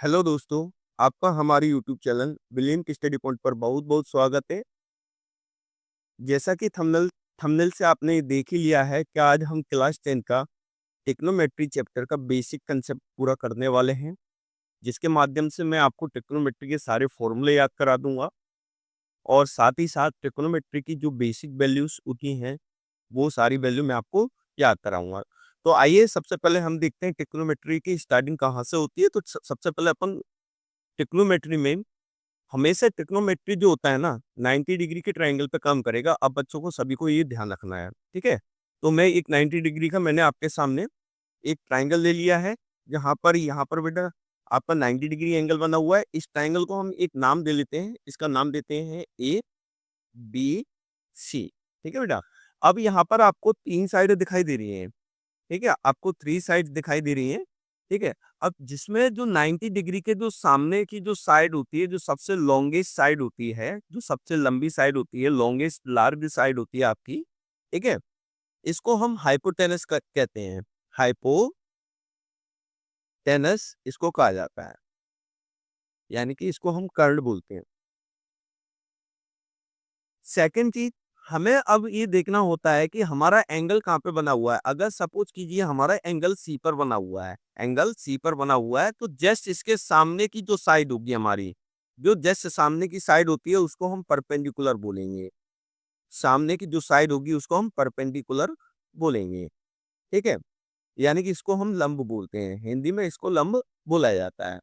Hello दोस्तों, आपका हमारे YouTube channel brilliant study point पर बहुत-बहुत स्वागत है। जैसा कि थंबनेल से आपने देख ही लिया है कि आज हम क्लास 10 का ट्रिग्नोमेट्री चैप्टर का बेसिक कांसेप्ट पूरा करने वाले हैं, जिसके माध्यम से मैं आपको ट्रिग्नोमेट्री के सारे फॉर्मूले याद करा दूँगा और साथ ही साथ ट्रिग्नोमेट्री की जो बेसिक वैल्यूज़ होती हैं, वो सारी वैल्यू मैं आपको याद कराऊँगा। तो आइए सबसे पहले हम देखते हैं ट्रिग्नोमेट्री की स्टार्टिंग कहाँ से होती है। तो सबसे पहले अपन ट्रिग्नोमेट्री में हमेशा ट्रिग्नोमेट्री जो होता है ना 90 डिग्री के ट्रायंगल पे काम करेगा। अब बच्चों को सभी को ये ध्यान रखना है, ठीक है? तो मैं एक 90 डिग्री का मैंने आपके सामने एक ट्रायंगल ले लिया है, जहाँ पर यहाँ पर बेटा आपका 90 डिग्री एंगल बना हुआ है। इस ट्रायंगल को हम एक नाम दे लेते हैं, इसका नाम देते हैं ए, बी, सी, ठीक है बेटा? अब यहाँ पर आपको 3 साइडें दिखाई दे रही हैं, ठीक है? आपको 3 साइड्स दिखाई दे रही हैं, ठीक है? अब जिसमें जो 90 डिग्री के जो सामने की जो साइड होती है, जो सबसे लॉन्गेस्ट साइड होती है, जो सबसे लंबी साइड होती है, लॉन्गेस्ट लार्ज साइड होती है आपकी, ठीक है? इसको हम हाइपोटेनस कहते हैं। हाइपोटेनस इसको कहा जाता है, यानी कि इसको हम कर्ण बोलते हैं। सेकंड चीज, हमें अब ये देखना होता है कि हमारा एंगल कहाँ पे बना हुआ है। अगर सपोज कीजिए हमारा एंगल सी पर बना हुआ है, एंगल सी पर बना हुआ है, तो जस्ट इसके सामने की जो साइड होगी हमारी, जो जस्ट सामने की साइड होती है उसको हम परपेंडिकुलर बोलेंगे। सामने की जो साइड होगी उसको हम परपेंडिकुलर बोलेंगे, ठीक है? यानी कि इसको हम लंब बोलते हैं, हिंदी में इसको लंब बोला जाता है।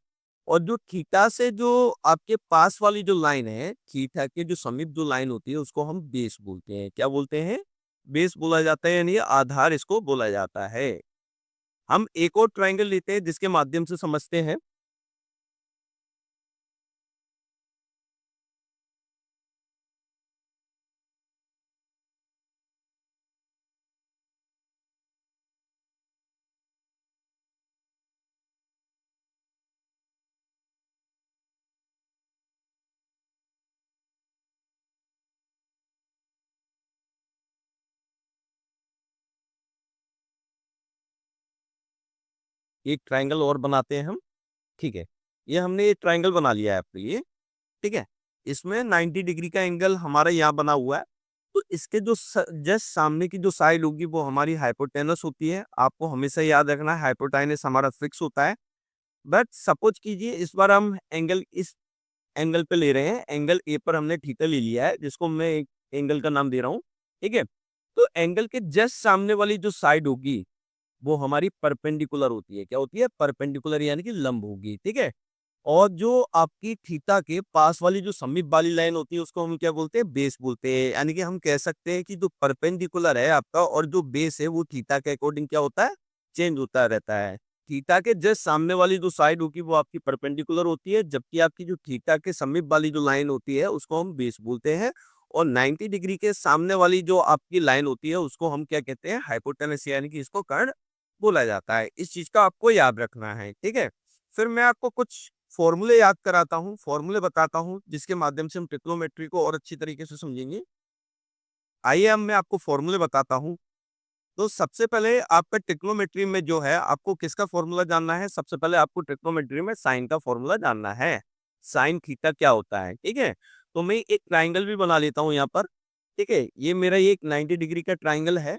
और जो थीटा से जो आपके पास वाली जो लाइन है, थीटा के जो समीप जो लाइन होती है उसको हम बेस बोलते हैं। क्या बोलते हैं? बेस बोला जाता है, यानी आधार इसको बोला जाता है। हम एक और ट्रायंगल लेते हैं जिसके माध्यम से समझते हैं। एक ट्रायंगल और बनाते हैं हम, ठीक है? ये हमने एक ट्रायंगल बना लिया है आपके लिए, ठीक है? इसमें 90 डिग्री का एंगल हमारा यहाँ बना हुआ है। तो इसके जो जस्ट सामने की जो साइड होगी वो हमारी हाइपोटेनस होती है। आपको हमेशा याद रखना है हाइपोटेनस हमारा फिक्स होता है। बट सपोज कीजिए इस बार हम एंगल इस एंगल पे ले रहे हैं, एंगल ए पर हमने थीटा ले लिया है, जिसको मैं एक एंगल का नाम दे रहा हूँ, ठीक है? तो एंगल के जस्ट सामने वाली जो साइड होगी वो हमारी परपेंडिकुलर होती है। क्या होती है? परपेंडिकुलर, यानी कि लंब होगी, ठीक है? और जो आपकी थीटा के पास वाली जो समीप वाली लाइन होती है उसको हम क्या बोलते हैं? बेस बोलते हैं। यानी कि हम कह सकते हैं कि जो परपेंडिकुलर है आपका और जो बेस है वो थीटा के अकॉर्डिंग क्या होता है? चेंज होता रहता है। थीटा के जस्ट सामने वाली जो साइड होगी वो आपकी परपेंडिकुलर होती है, जबकि आपकी जो थीटा के समीप वाली जो लाइन होती है उसको हम बेस बोलते हैं। और 90 डिग्री के सामने वाली जो आपकी लाइन होती है उसको हम क्या कहते हैं? हाइपोटेनस, यानी कि इसको कर्ण बोला जाता है। इस चीज का आपको याद रखना है, ठीक है? फिर मैं आपको कुछ फॉर्मूले याद कराता हूँ, फॉर्मूले बताता हूँ, जिसके माध्यम से हम ट्रिग्नोमेट्री को और अच्छी तरीके से समझेंगे। आइए अब मैं आपको फॉर्मूले बताता हूँ। तो सबसे पहले आपका ट्रिग्नोमेट्री में जो है, आपको किसका फॉर्मूला जानना है? सबसे पहले आपको ट्रिग्नोमेट्री में साइन का फॉर्मूला जानना है। साइन थीटा क्या होता है, ठीक है? तो मैं एक ट्राइंगल भी बना लेता हूँ यहाँ पर, ठीक है? ये मेरा ये एक 90 डिग्री का ट्राइंगल है,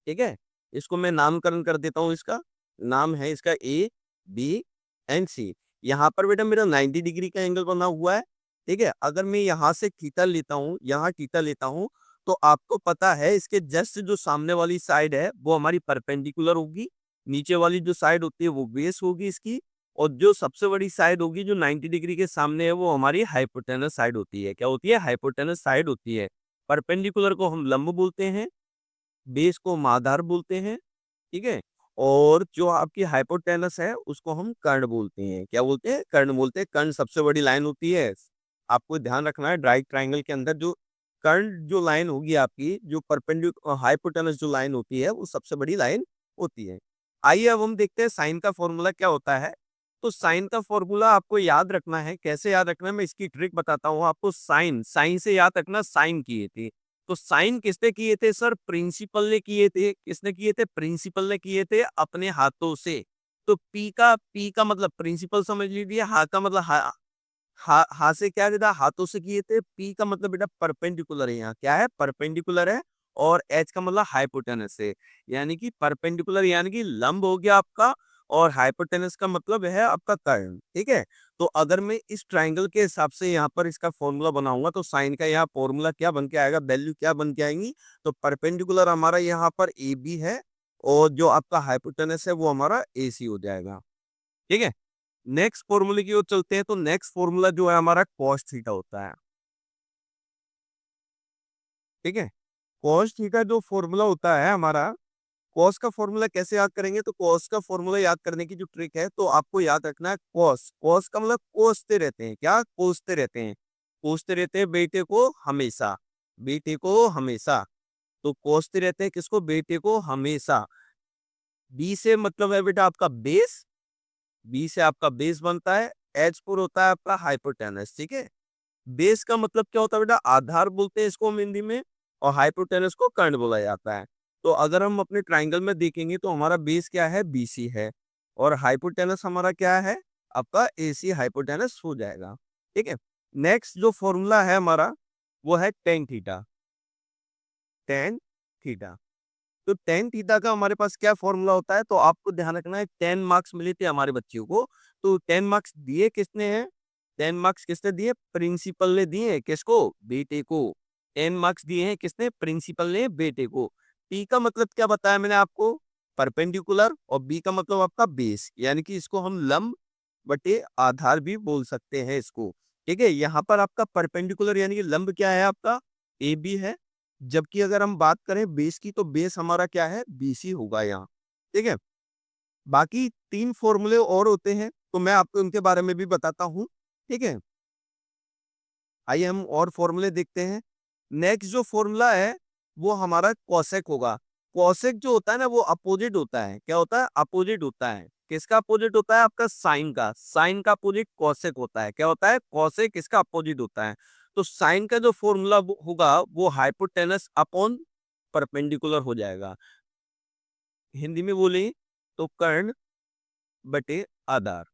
ठीक है? इसको मैं नामकरण कर देता हूँ इसका। नाम है इसका ए, बी एंड सी। यहाँ पर बेटा मेरा 90 डिग्री का एंगल बना हुआ है, ठीक है? अगर मैं यहाँ से थीटा लेता हूँ, यहाँ थीटा लेता हूँ, तो आपको पता है इसके जस्ट जो सामने वाली साइड है वो हमारी परपेंडिकुलर होगी। नीचे वाली जो साइड होती है वो बेस होगी इसकी। और जो सबसे बड़ी साइड होगी जो 90 डिग्री के सामने है वो हमारी हाइपोटेनस साइड होती है। क्या होती है? हाइपोटेनस साइड होती है। परपेंडिकुलर को हम लंब बोलते हैं, बेस को हम आधार बोलते हैं, ठीक है? और जो आपकी हाइपोटेनस है उसको हम कर्ण बोलते हैं। क्या बोलते हैं? कर्ण बोलते हैं। कर्ण सबसे बड़ी लाइन होती है। आपको ध्यान रखना है राइट ट्रायंगल के अंदर जो कर्ण जो लाइन होगी आपकी, जो हाइपोटेनस जो लाइन होती है वो सबसे बड़ी लाइन होती है। आइए अब हम देखते हैं साइन का फॉर्मूला क्या होता है। तो साइन का फॉर्मूला आपको याद रखना है। कैसे याद रखना है मैं इसकी ट्रिक बताता हूँ आपको। साइन साइन से याद रखना, साइन किए थे। तो साइन किसने किए थे सर? प्रिंसिपल ने किए थे। किसने किए थे? प्रिंसिपल ने किए थे अपने हाथों से। तो पी का मतलब प्रिंसिपल समझ लीजिए, हा का मतलब हा से क्या था, हाथों से किए थे। पी का मतलब बेटा परपेंडिकुलर है, यहाँ क्या है, परपेंडिकुलर है। और एच का मतलब हाइपोटेनस है, यानी कि परपेंडिकुलर यानी कि लंब हो गया आपका, और हाइपोटेनस का मतलब है आपका कर्ण। ठीक है, तो अगर मैं इस ट्राइंगल के हिसाब से यहाँ पर इसका फॉर्मूला बनाऊंगा तो साइन का यहाँ फॉर्मूला क्या बन के आएगा, वैल्यू क्या बन के आएंगी। तो परपेंडिकुलर हमारा यहाँ पर ए बी है, और जो आपका हाइपोटेनस है वो हमारा ए सी हो जाएगा। ठीक है, नेक्स्ट फॉर्मूले की ओर चलते हैं। तो नेक्स्ट फॉर्मूला जो है हमारा cos थीटा होता है। ठीक है, cos थीटा जो फॉर्मूला होता है हमारा, cos का फॉर्मूला कैसे याद करेंगे, तो cos का फॉर्मूला याद करने की जो ट्रिक है, तो आपको याद रखना है cos का मतलब कोसते रहते हैं, क्या कोसते रहते हैं, कोसते रहते हैं बेटे को हमेशा, बेटे को हमेशा। तो कोसते रहते हैं किसको, बेटे को हमेशा। बी से मतलब है बेटा आपका बेस, बी से आपका बेस बनता है। एच पर होता है आपका हाइपोटेनस। ठीक है, बेस का मतलब क्या होता है बेटा, आधार बोलते हैं इसको हम हिंदी में, और हाइपोटेनस को कर्ण बोला जाता है। तो अगर हम अपने ट्राइंगल में देखेंगे तो हमारा बेस क्या है, बीसी है, और हाइपोटेनस हमारा क्या है, आपका एसी हाइपोटेनस हो जाएगा। ठीक है, नेक्स्ट जो फॉर्मूला है हमारा वो है टेन थीटा, टेन थीटा। तो टेन थीटा का हमारे पास क्या फॉर्मूला होता है, तो आपको ध्यान रखना है, 10 मार्क्स मिले थे हमारे बच्चियों को, तो 10 मार्क्स दिए किसने हैं, 10 मार्क्स किसने दिए, प्रिंसिपल ने दिए हैं, किसको, बेटे को। 10 मार्क्स दिए हैं किसने, प्रिंसिपल ने बेटे को। पी का मतलब क्या बताया मैंने आपको, परपेंडिकुलर, और बी का मतलब आपका बेस, यानी कि इसको हम लंब बटे आधार भी बोल सकते हैं इसको। ठीक है, यहाँ पर आपका परपेंडिकुलर यानी कि लंब क्या है आपका, ए बी है। जबकि अगर हम बात करें बेस की, तो बेस हमारा क्या है, बीसी होगा यहाँ। ठीक है, बाकी तीन फॉर्मूले और होते हैं, तो मैं आपको उनके बारे में भी बताता हूँ। ठीक है, आइए हम और फॉर्मूले देखते हैं। नेक्स्ट जो फॉर्मूला है वो हमारा कॉसेक होगा। कॉसेक जो होता है ना वो अपोजिट होता है, क्या होता है, अपोजिट होता है। किसका अपोजिट होता है, आपका साइन का, साइन का अपोजिट कॉसेक होता है। क्या होता है, कॉसेक इसका अपोजिट होता है। तो साइन का जो फॉर्मूला होगा वो हाइपोटेनस अपॉन परपेंडिकुलर हो जाएगा। हिंदी में बोले तो कर्ण बटे आधार।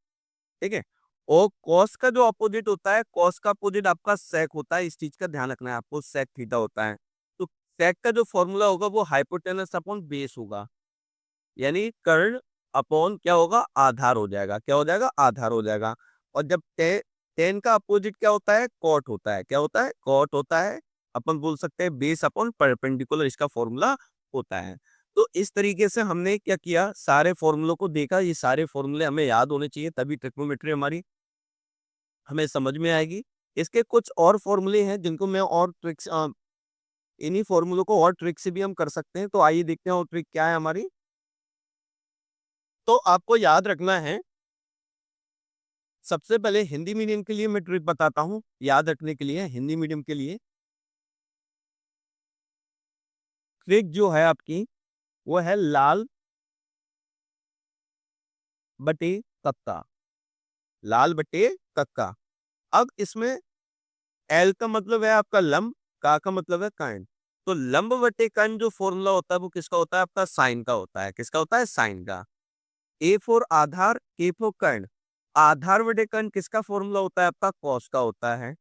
ठीक है, और कॉस का जो अपोजिट होता है, कॉस का अपोजिट आपका सेक होता है, इस चीज का ध्यान रखना है आपको, सेक थीटा होता है। तो सेक का जो फॉर्मूला होगा वो हाइपोटेनस अपॉन बेस होगा, यानी कर्ण अपॉन क्या होगा, आधार हो जाएगा, क्या हो जाएगा, आधार हो जाएगा। और जब टेन का अपोजिट क्या होता है, कॉट होता है, क्या होता है, कॉट होता है। अपन बोल सकते हैं बेस अपॉन परपेंडिकुलर इसका फॉर्मूला होता है। तो इस तरीके से हमने क्या किया, सारे फॉर्मूलों को देखा, ये सारे फॉर्मूले हमें याद होने चाहिए, तभी ट्रिग्नोमेट्री हमारी हमें समझ में आएगी। इसके कुछ और फॉर्मूले हैं जिनको मैं और ट्रिक्स, इन्हीं फॉर्मूलों को और ट्रिक से भी हम कर सकते हैं। तो आइए देखते हैं और ट्रिक क्या है हमारी। तो आपको याद रखना है, सबसे पहले हिंदी मीडियम के लिए मैं ट्रिक बताता हूँ याद रखने के लिए। हिंदी मीडियम के लिए ट्रिक जो है आपकी वो है लाल बटे कक्का, लाल बटे कक्का। अब इसमें एल का मतलब है आपका लंब, का मतलब है कर्ण। तो लंब बटे कर्ण जो फॉर्मूला होता है वो किसका होता है, आपका साइन का होता है। किसका होता है, साइन का। ए फॉर आधार, के फॉर कर्ण। आधार बटे कर्ण किसका फॉर्मूला होता है, आपका कॉस का होता है।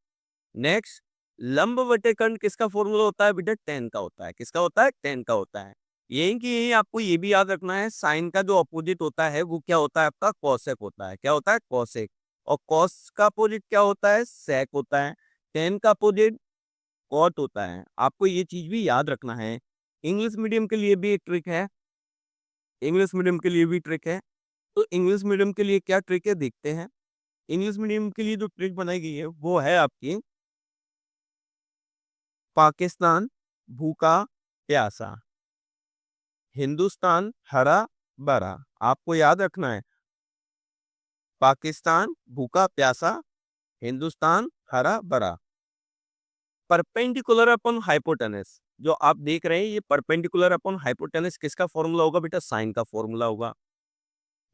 नेक्स्ट, लंब बटे कर्ण किसका फॉर्मूला होता है बेटा, टेन का होता है। किसका होता है, टेन का होता है। यही कि यही आपको ये भी याद रखना है, साइन का जो अपोजिट होता है वो क्या होता है, आपका कॉसेक होता है। क्या होता है, कॉसेक। और कॉस का अपोजिट क्या होता है, सेक होता है। टेन का अपोजिट कॉट होता है। आपको ये चीज भी याद रखना है। इंग्लिश मीडियम के लिए भी एक ट्रिक है, इंग्लिश मीडियम के लिए भी ट्रिक है। तो इंग्लिश मीडियम के लिए क्या ट्रिक है देखते हैं। इंग्लिश मीडियम के लिए जो ट्रिक बनाई गई है वो है आपकी, पाकिस्तान भूखा प्यासा, हिंदुस्तान हरा भरा। आपको याद रखना है, पाकिस्तान भूखा प्यासा, हिंदुस्तान हरा भरा। परपेंडिकुलर अपॉन हाइपोटेनस जो आप देख रहे हैं, ये परपेंडिकुलर अपॉन हाइपोटेनस किसका फॉर्मूला होगा बेटा, साइन का फॉर्मूला होगा।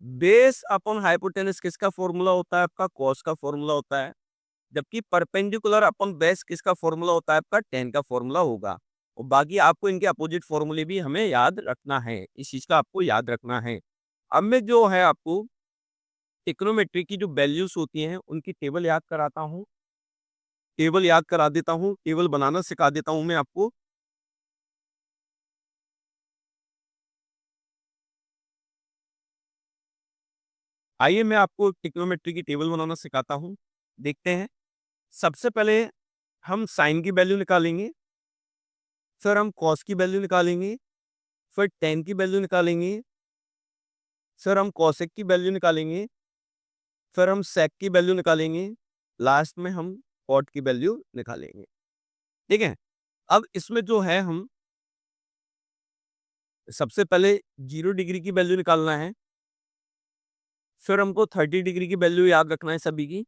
बेस अपॉन हाइपोटेनस किसका फॉर्मूला होता है, आपका कॉस का फॉर्मूला होता है। जबकि परपेंडिकुलर अपॉन बेस किसका फॉर्मूला होता है, आपका टेन का फॉर्मूला होगा। और बाकी आपको इनके अपोजिट फॉर्मूले भी हमें याद रखना है, इस चीज का आपको याद रखना है। अब मैं जो है आपको ट्रिग्नोमेट्री की जो वैल्यूज होती हैं उनकी टेबल याद कराता हूँ, टेबल याद करा देता हूँ, टेबल बनाना सिखा देता हूँ मैं आपको। आइए मैं आपको ट्रिग्नोमेट्री की टेबल बनाना सिखाता हूँ। देखते हैं। सबसे पहले हम साइन की वैल्यू निकालेंगे, फिर हम कॉस की वैल्यू निकालेंगे, फिर टेन की वैल्यू निकालेंगे, फिर हम कॉसेक की वैल्यू निकालेंगे, फिर हम सेक की वैल्यू निकालेंगे, लास्ट में हम कॉट की वैल्यू निकालेंगे। ठीक है? अब इसमें जो है हम सबसे पहले 0 डिग्री की वैल्यू निकालना है, फिर हमको 30 डिग्री की वैल्यू याद रखना है सभी की।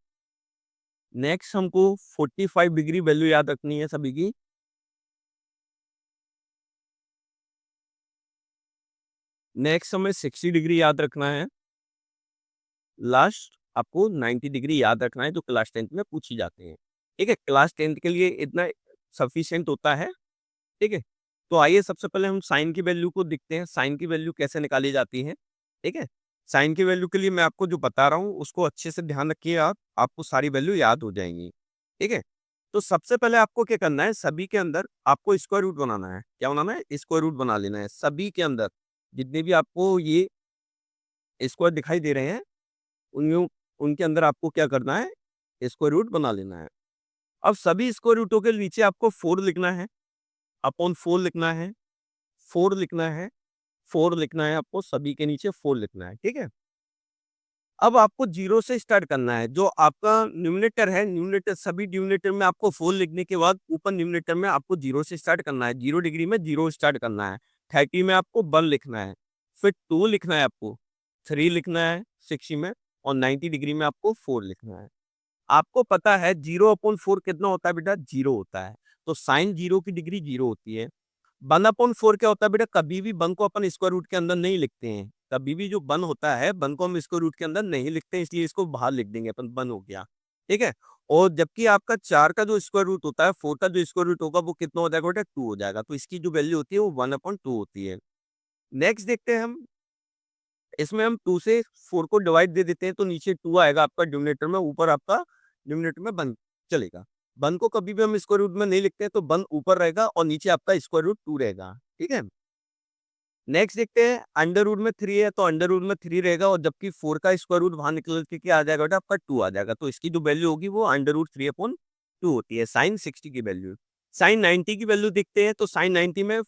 नेक्स्ट हमको 45 डिग्री वैल्यू याद रखनी है सभी की। नेक्स्ट हमें 60 डिग्री याद रखना है। लास्ट आपको 90 डिग्री याद रखना है जो क्लास 10th में पूछी जाते हैं। ठीक है? क्लास 10th के लिए इतना सफिशिएंट होता है। ठीक है? तो आइए सबसे पहले हम साइन की वैल्यू को देखते हैं, साइन की वैल्यू कैसे निकाली जाती है। ठीक है? साइन की वैल्यू के लिए मैं आपको जो बता रहा हूँ उसको अच्छे से ध्यान रखिए आप, आपको सारी वैल्यू याद हो जाएँगी। ठीक है? तो सबसे पहले आपको क्या करना है, सभी के अंदर आपको स्क्वायर रूट बनाना है। क्या बनाना है? स्क्वायर रूट बना लेना है। सभी के अंदर जितने भी आपको ये स्क्वायर दिखाई दे रहे हैं, उन उनके अंदर आपको क्या करना है? स्क्वायर रूट बना लेना है। अब सभी स्क्वायर रूटों के नीचे आपको 4 लिखना है, अपॉन 4 लिखना है, 4 लिखना है, 4 लिखना है आपको सभी के नीचे 4 लिखना है, ठीक है? अब आपको 0 से स्टार्ट करना है, जो आपका न्यूमरेटर है, न्यूमरेटर सभी न्यूमरेटर में आपको 4 लिखने के बाद ऊपर न्यूमरेटर में आपको 0 से स्टार्ट करना है, 0 डिग्री में 0 स्टार्ट करना है, 30 में आपको 1 लिखना है, फिर 2 लिखना है आपको, 3 लिखना है 60 में और 90 डिग्री में आपको 4 लिखना है। आपको पता है 0/4 कितना होता है बेटा? 0 होता है। तो साइन 0 की डिग्री 0 होती है। 1/4 क्या होता है बेटा? कभी भी 1 को अपन स्क्वायर रूट के अंदर नहीं लिखते हैं। कभी भी जो 1 होता है 1 को हम स्क्वायर रूट के अंदर नहीं लिखते हैं, इसलिए इसको बाहर लिख देंगे अपन, 1 हो गया। ठीक है? और जबकि आपका 4 का जो स्क्वायर रूट होता है, 4 का जो स्क्वायर रूट होगा वो कितना हो जाएगा बेटा? 2 हो जाएगा। तो इसकी जो वैल्यू होती है वो 1/2 होती है। नेक्स्ट देखते हैं हम, इसमें हम 2 से 4 को डिवाइड दे देते हैं तो नीचे 2 आएगा आपका डिनोमिनेटर में, ऊपर आपका डिनोमिनेटर में 1 चलेगा। 1 को कभी भी हम स्क्वायर रूट में नहीं लिखते हैं तो 1 ऊपर रहेगा और नीचे आपका स्क्वायर रूट 2 रहेगा। ठीक है? नेक्स्ट देखते हैं, अंडर रूट में 3 है तो अंडर रूट में 3 रहेगा और जबकि 4 का स्क्वायर रूट बाहर निकल के क्या आ जाएगा बेटा? आपका 2 आ जाएगा। तो इसकी जो वैल्यू होगी वो अंडर रूट 3/2 होती है, साइन 60 की वैल्यू। साइन 90 की वैल्यू देखते हैं तो साइन 90 में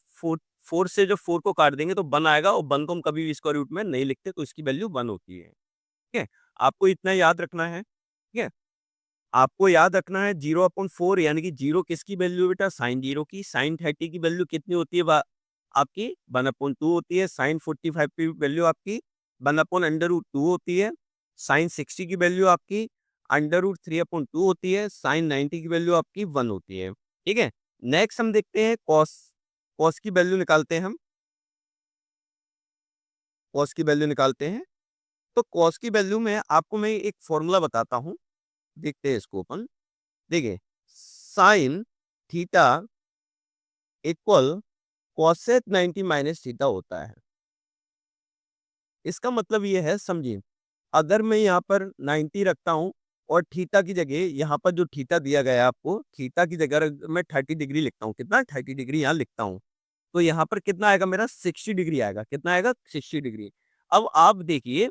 4 से जब 4 को काट देंगे तो 1 आएगा और 1 को हम कभी भी स्क्वायर रूट में नहीं लिखते तो इसकी वैल्यू 1 होती है। ठीक है? आपको इतना याद रखना है। ठीक है? आपको याद रखना है 0/4 यानी कि 0 किसकी वैल्यू है बेटा? साइन 0 की। साइन 30 की वैल्यू कितनी होती है आपकी? 1/2 होती है। साइन 45 की वैल्यू आपकी 1/√2 होती है। साइन 60 की वैल्यू आपकी √3/2 होती है। साइन 90 की वैल्यू आपकी 1 होती है। ठीक है? नेक्स्ट हम देखते हैं कॉस। कॉस की वैल्यू निकालते हैं हम। कॉस की वैल्यू निकालते हैं। तो कॉस की वैल्यू में आपको मैं एक फॉर्मूला बताता हूँ। देखते हैं इसको अपन। देखिए, sine theta equal cosec 90 minus theta होता है। इसका मतलब ये है, समझिए, अगर मैं यहाँ पर 90 रखता हूँ और थीटा की जगह यहाँ पर जो थीटा दिया गया है आपको, थीटा की जगह अगर मैं 30 डिग्री लिखता हूँ, कितना? 30 डिग्री यहाँ लिखता हूँ। तो यहाँ पर कितना आएगा मेरा? 60 डिग्री आएगा। कितना आएगा? 60 डिग्री। अब आप देखिए,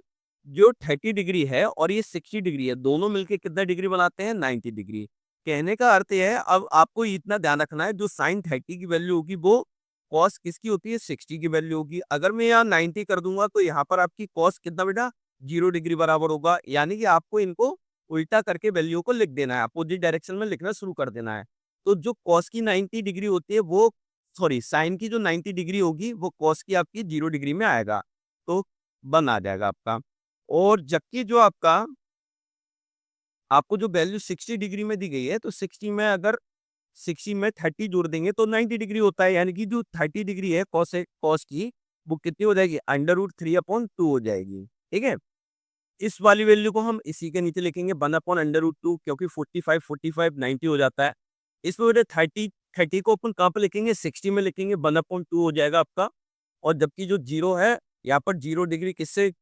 जो 30 डिग्री है और ये 60 डिग्री है, दोनों मिलके कितना डिग्री बनाते हैं? 90 डिग्री। कहने का अर्थ ये है, अब आपको इतना ध्यान रखना है, जो साइन 30 की वैल्यू होगी वो कॉस किसकी होती है? 60 की वैल्यू होगी। अगर मैं यहाँ 90 कर दूंगा तो यहाँ पर आपकी कॉस कितना बेटा? 0 डिग्री बराबर होगा। यानी कि आपको इनको उल्टा करके वैल्यू को लिख देना है, अपोजिट डायरेक्शन में लिखना शुरू कर देना है। तो जो कॉस की 90 डिग्री होती है वो, सॉरी, साइन की जो 90 डिग्री होगी वो कॉस की आपकी 0 डिग्री में आएगा। तो 1 आ जाएगा आपका। और जबकि जो आपको जो वैल्यू 60 डिग्री में दी गई है, तो 60 में अगर 60 में 30 जोड़ देंगे तो 90 डिग्री होता है। यानी कि जो 30 डिग्री है कॉस की, वो कितनी हो जाएगी? √3/2 हो जाएगी। ठीक है? इस वाली वैल्यू को हम इसी के नीचे लिखेंगे 1/√2, क्योंकि 45 45 90 हो जाता है। इसमें बेटा 30 30 को अपन कहाँ पे लिखेंगे? 60 में लिखेंगे, 1/2 हो जाएगा आपका। और जबकि जो 0 है, यहाँ पर 0 डिग्री किससे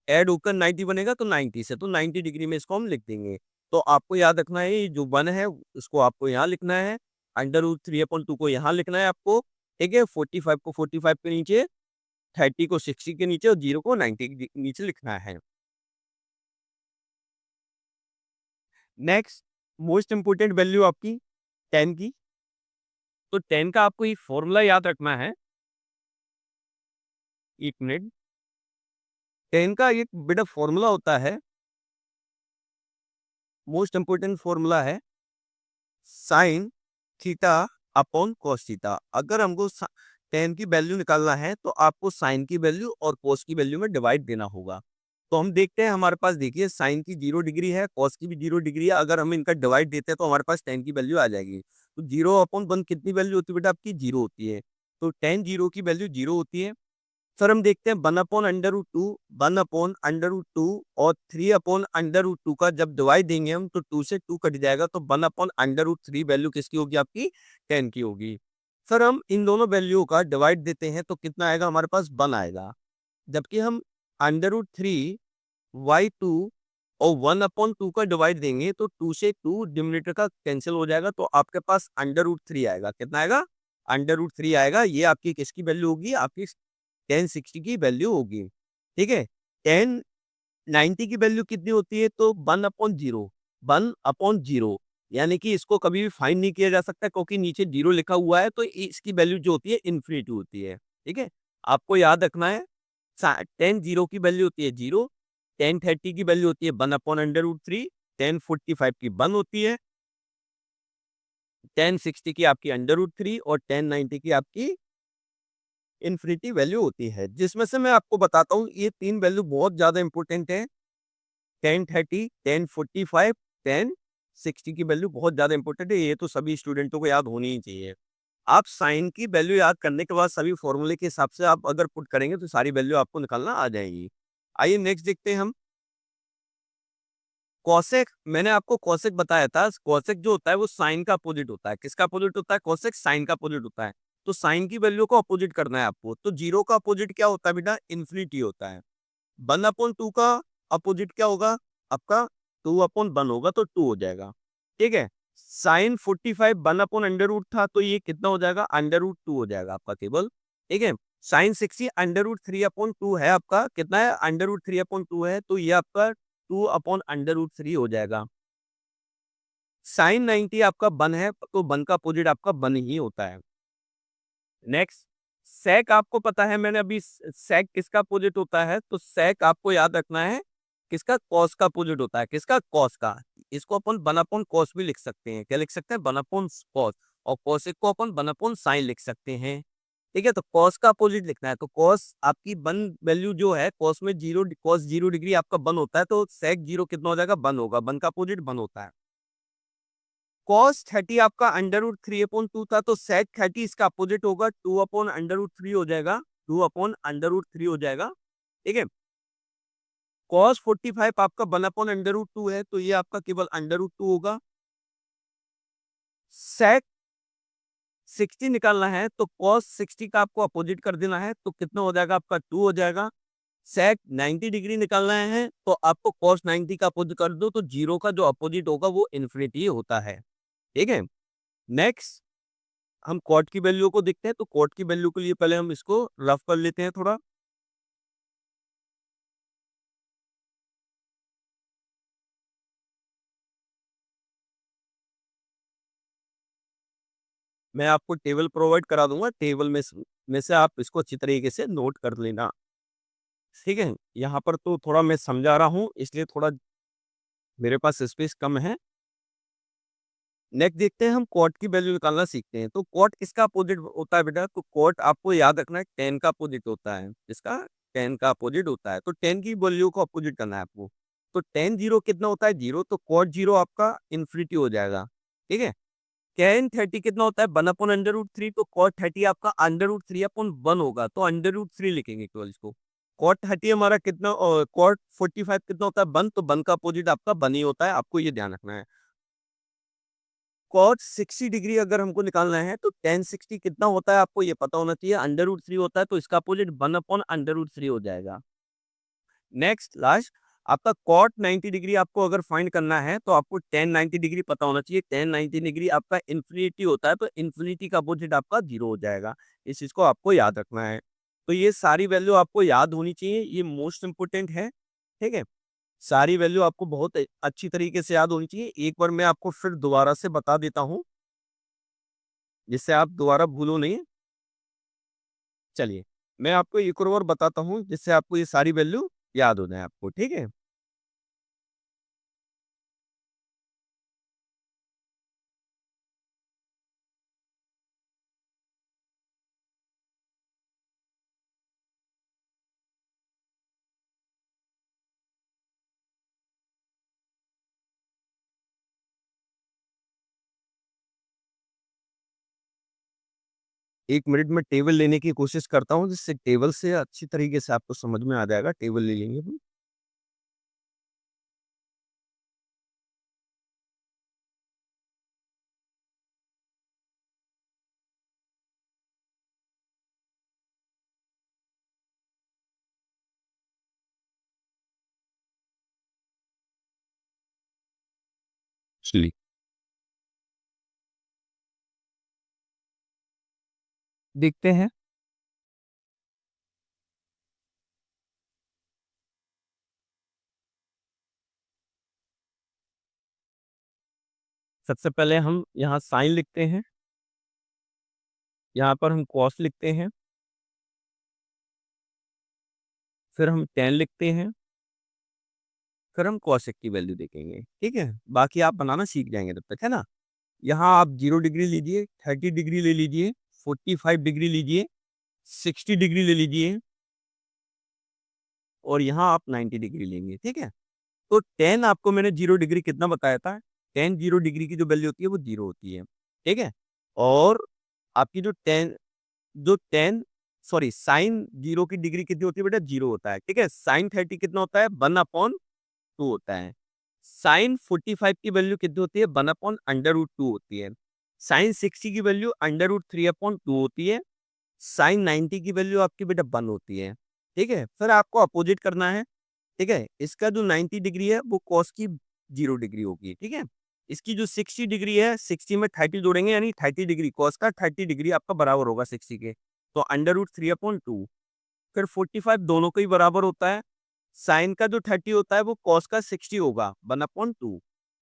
ऐड होकर 90 बनेगा तो 90 से, तो 90 डिग्री में इसको हम लिख देंगे। तो आपको याद रखना है, ये जो 1 है उसको आपको यहाँ लिखना है, √3/2 को यहाँ लिखना है आपको, ठीक है? 45 को 45 के नीचे, 30 को 60 के नीचे और 0 को 90 के नीचे लिखना है। नेक्स्ट, मोस्ट इम्पोर्टेंट वैल्यू आपकी 10 की। तो 10 का आपको एक फॉर्मूला याद रखना है। 1 मिनट। 10 का एक बेटा फॉर्मूला होता है, मोस्ट इम्पोर्टेंट फॉर्मूला है sine theta upon cos theta. अगर हमको 10 की वैल्यू निकालना है तो आपको साइन की वैल्यू और कॉस की वैल्यू में डिवाइड देना होगा। तो हम देखते हैं, हमारे पास देखिए साइन की 0 डिग्री है, कॉस की भी 0 डिग्री है। अगर हम इनका डिवाइड देते हैं तो हमारे पास 10 की वैल्यू आ जाएगी। तो 0/1 कितनी वैल्यू होती है बेटा आपकी? 0 होती है। तो 10 0 की वैल्यू 0 होती है। सर हम देखते हैं 1/√2, 1/√2 और 3/√2 का जब डिवाइड देंगे हम तो 2 से 2 कट जाएगा, तो 1/√3 वैल्यू किसकी होगी? आपकी 10 की होगी। सर हम इन दोनों वैल्यू का डिवाइड देते हैं तो कितना आएगा? हमारे पास 1 आएगा। जबकि हम √3/2 और 1/2 का डिवाइड देंगे तो 2 से 2 डिनोमिनेटर का कैंसिल हो जाएगा, तो आपके पास √3 आएगा। कितना आएगा? √3 आएगा। ये आपकी किसकी वैल्यू होगी? आपकी 1060 की वैल्यू होगी। ठीक है? 1090 की वैल्यू कितनी होती है? तो 1/0, 1/0, यानी कि इसको कभी भी फाइंड नहीं किया जा सकता क्योंकि नीचे 0 लिखा हुआ है, तो इसकी वैल्यू जो होती है इन्फिनिटी होती है। ठीक है? आपको याद रखना है, 10 0 की वैल्यू होती है 0, 1030 की वैल्यू होती है 1/√3, 1045 की 1 होती है, 1060 की आपकी √3 और 1090 की आपकी इन्फिनिटी वैल्यू होती है। जिसमें से मैं आपको बताता हूँ, ये 3 वैल्यू बहुत ज़्यादा इंपॉर्टेंट है। 1030, 1045, 1060 की वैल्यू बहुत ज़्यादा इंपॉर्टेंट है। ये तो सभी स्टूडेंटों को याद होनी ही चाहिए। आप साइन की वैल्यू याद करने के बाद सभी फॉर्मूले के हिसाब से आप अगर पुट करेंगे तो सारी वैल्यू आपको निकालना आ जाएगी। आइए नेक्स्ट देखते हैं हम। कॉसेक, मैंने आपको कॉसेक बताया था। कॉसेक जो होता है वो साइन का अपोजिट होता है। किसका अपोजिट होता है? कॉसेक साइन का अपोजिट होता है। तो साइन की वैल्यू को अपोजिट करना है आपको। तो 0 का अपोजिट क्या होता है बेटा? इन्फिनिटी होता है। 1/2 का अपोजिट क्या होगा? आपका 2/1 होगा, तो 2 हो जाएगा। ठीक है? साइन 45 1/√, था तो ये कितना हो जाएगा? √2 हो जाएगा आपका केवल। ठीक है? साइन 60 √3/2 है आपका। कितना है? √3/2 है, तो ये आपका 2/√3 हो जाएगा। साइन 90 आपका 1 है, तो 1 का अपोजिट आपका 1 ही होता है। नेक्स्ट, सेक आपको पता है, मैंने अभी सेक किसका अपोजिट होता है? तो सेक आपको याद रखना है किसका? कॉस का अपोजिट होता है। किसका? कॉस का। इसको अपन 1/cos भी लिख सकते हैं। क्या लिख सकते हैं? 1/cos। और कॉसेक को अपन 1/sin लिख सकते हैं। ठीक है? तो कॉस का अपोजिट लिखना है। तो कॉस आपकी 1 वैल्यू जो है, कॉस में 0, कॉस 0 डिग्री आपका 1 होता है, तो सेक 0 कितना हो जाएगा? 1 होगा। 1 का अपोजिट 1 होता है। कॉस 30 आपका √3/2 था, तो सेक 30 इसका अपोजिट होगा, 2/√3 हो जाएगा। 2/√3 हो जाएगा। ठीक है? कॉस 45 आपका 1/√2 है, तो ये आपका केवल √2 होगा। सेक 60 निकालना है, तो कॉस 60 का आपको अपोजिट कर देना है, तो कितना हो जाएगा? आपका 2 हो जाएगा। सेक 90 डिग्री निकालना है, तो आपको कॉस 90 का अपोजिट कर दो, तो 0 का जो अपोजिट होगा वो इन्फिनिटी होता है। ठीक है? नेक्स्ट, हम कॉट की वैल्यू को देखते हैं। तो कॉट की वैल्यू के लिए पहले हम इसको रफ कर लेते हैं थोड़ा। मैं आपको टेबल प्रोवाइड करा दूंगा, टेबल में से आप इसको अच्छी तरीके से नोट कर लेना। ठीक है? यहाँ पर तो थोड़ा मैं समझा रहा हूँ, इसलिए थोड़ा मेरे पास स्पेस कम है। नेक्स्ट देखते हैं, हम कॉट की वैल्यू निकालना सीखते हैं। तो कॉट किसका अपोजिट होता है बेटा? तो कॉट आपको याद रखना है 10 का अपोजिट होता है। इसका 10 का अपोजिट होता है। तो 10 की वैल्यू को अपोजिट करना है आपको। तो 10 0 कितना होता है? 0। तो कॉट 0 आपका इन्फिनिटी हो जाएगा। ठीक है? tan 30 कितना होता है? 1/√3। तो cot 30 आपका √3/1 होगा, तो √3 लिखेंगे केवल इसको। cot 30 हमारा कितना, और cot 45 कितना होता है? 1। तो 1 का अपोजिट आपका 1 ही होता है, आपको ये ध्यान रखना है। cot 60 डिग्री अगर हमको निकालना है तो tan 60 कितना होता है आपको ये पता होना चाहिए। √3 होता है, तो इसका अपोजिट 1/√3 हो जाएगा। नेक्स्ट लास्ट आपका कॉट 90 डिग्री आपको अगर फाइंड करना है तो आपको टेन 90 डिग्री पता होना चाहिए। टेन 90 डिग्री आपका इन्फिनिटी होता है, तो इन्फिनिटी का अपोजिट आपका जीरो हो जाएगा। इस चीज को आपको याद रखना है। तो ये सारी वैल्यू आपको याद होनी चाहिए, ये मोस्ट इंपोर्टेंट है। ठीक है, सारी वैल्यू आपको बहुत अच्छी तरीके से याद होनी चाहिए। एक बार मैं आपको फिर दोबारा से बता देता हूँ, जिससे आप दोबारा भूलो नहीं। चलिए, मैं आपको एक और बताता हूँ, जिससे आपको ये सारी वैल्यू याद हो जाए आपको। ठीक है, एक मिनट में टेबल लेने की कोशिश करता हूँ, जिससे टेबल से अच्छी तरीके से आपको समझ में आ जाएगा। टेबल ले लेंगे हम। चलिए, देखते हैं। सबसे पहले हम यहाँ साइन लिखते हैं, यहाँ पर हम कॉस लिखते हैं, फिर हम टेन लिखते हैं, फिर हम कॉसेक की वैल्यू देखेंगे। ठीक है, बाकी आप बनाना सीख जाएंगे तब तक, है ना। यहाँ आप 0 डिग्री लीजिए, 30 डिग्री ले लीजिए, 45 डिग्री लीजिए, 60 डिग्री ले लीजिए, और यहाँ आप 90 डिग्री लेंगे। ठीक है, तो 10 आपको मैंने 0 डिग्री कितना बताया था। 10 0 डिग्री की जो वैल्यू होती है वो जीरो होती है। ठीक है, और आपकी जो टेन सॉरी साइन जीरो की डिग्री कितनी होती है बेटा, जीरो होता है। ठीक है, साइन 30 कितना होता है, 1/2 होता है। साइन 45 की वैल्यू कितनी होती है, 1/√2 होती है। साइन 60 की वैल्यू √3/2 होती है। साइन 90 की वैल्यू आपकी बेटा 1 होती है। ठीक है, फिर आपको अपोजिट करना है। ठीक है, इसका जो 90 डिग्री है वो कॉस की 0 डिग्री होगी। ठीक है, इसकी जो 60 डिग्री है, 60 में 30 जोड़ेंगे, यानी 30 डिग्री, कॉस का 30 डिग्री आपका बराबर होगा 60 के, तो √3/2। फिर 45 दोनों का ही बराबर होता है। साइन का जो 30 होता है वो कॉस का 60 होगा, 1/2।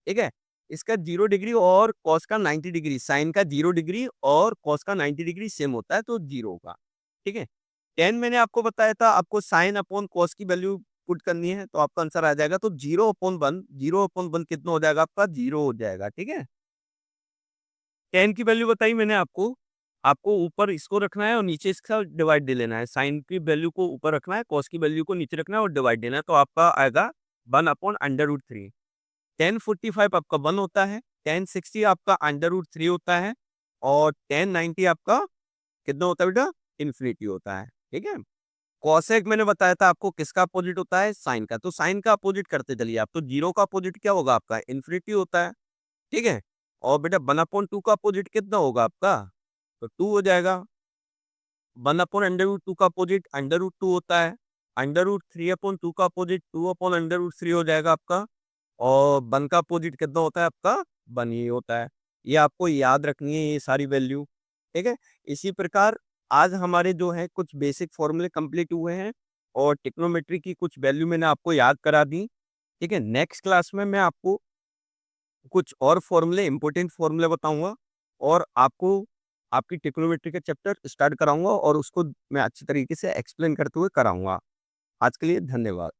ठीक है, इसका 0 डिग्री और कॉस का 90 डिग्री, साइन का 0 डिग्री और कॉस का 90 डिग्री सेम होता है, तो जीरो होगा। ठीक है, 10 मैंने आपको बताया था, आपको साइन अपॉन कॉस की वैल्यू पुट करनी है, तो आपका आंसर आ जाएगा। तो 0/1, 0/1 कितना हो जाएगा आपका, जीरो हो जाएगा। ठीक है, 10 की वैल्यू बताई मैंने आपको। आपको ऊपर इसको रखना है और नीचे इसका डिवाइड दे लेना है। साइन की वैल्यू को ऊपर रखना है, कॉस की वैल्यू को नीचे रखना है और डिवाइड देना है, तो आपका आएगा 1/√3। 1045 आपका 1 होता है, 1060 आपका √3 होता है, और 1090 आपका कितना होता है बेटा, इन्फिनिटी होता है। ठीक है, कॉसेक मैंने बताया था आपको किसका अपोजिट होता है, साइन का। तो साइन का अपोजिट करते चलिए आप, तो जीरो का अपोजिट क्या होगा आपका, इन्फिनिटी होता है। ठीक है, और बेटा 1/2 का अपोजिट कितना होगा आपका, तो 2 हो जाएगा। 1/√2 का अपोजिट √2 होता है। √3/2 का अपोजिट 2/√3 हो जाएगा आपका, और 1 का अपोजिट कितना होता है आपका, 1 ही होता है। ये आपको याद रखनी है ये सारी वैल्यू। ठीक है, इसी प्रकार आज हमारे जो है कुछ बेसिक फॉर्मूले कंप्लीट हुए हैं, और ट्रिग्नोमेट्री की कुछ वैल्यू मैंने आपको याद करा दी। ठीक है, नेक्स्ट क्लास में मैं आपको कुछ और फॉर्मूले, इंपॉर्टेंट फॉर्मूले बताऊंगा, और आपको आपकी ट्रिग्नोमेट्री का चैप्टर स्टार्ट कराऊंगा, और उसको मैं अच्छी तरीके से एक्सप्लेन करते हुए कराऊंगा। आज के लिए धन्यवाद।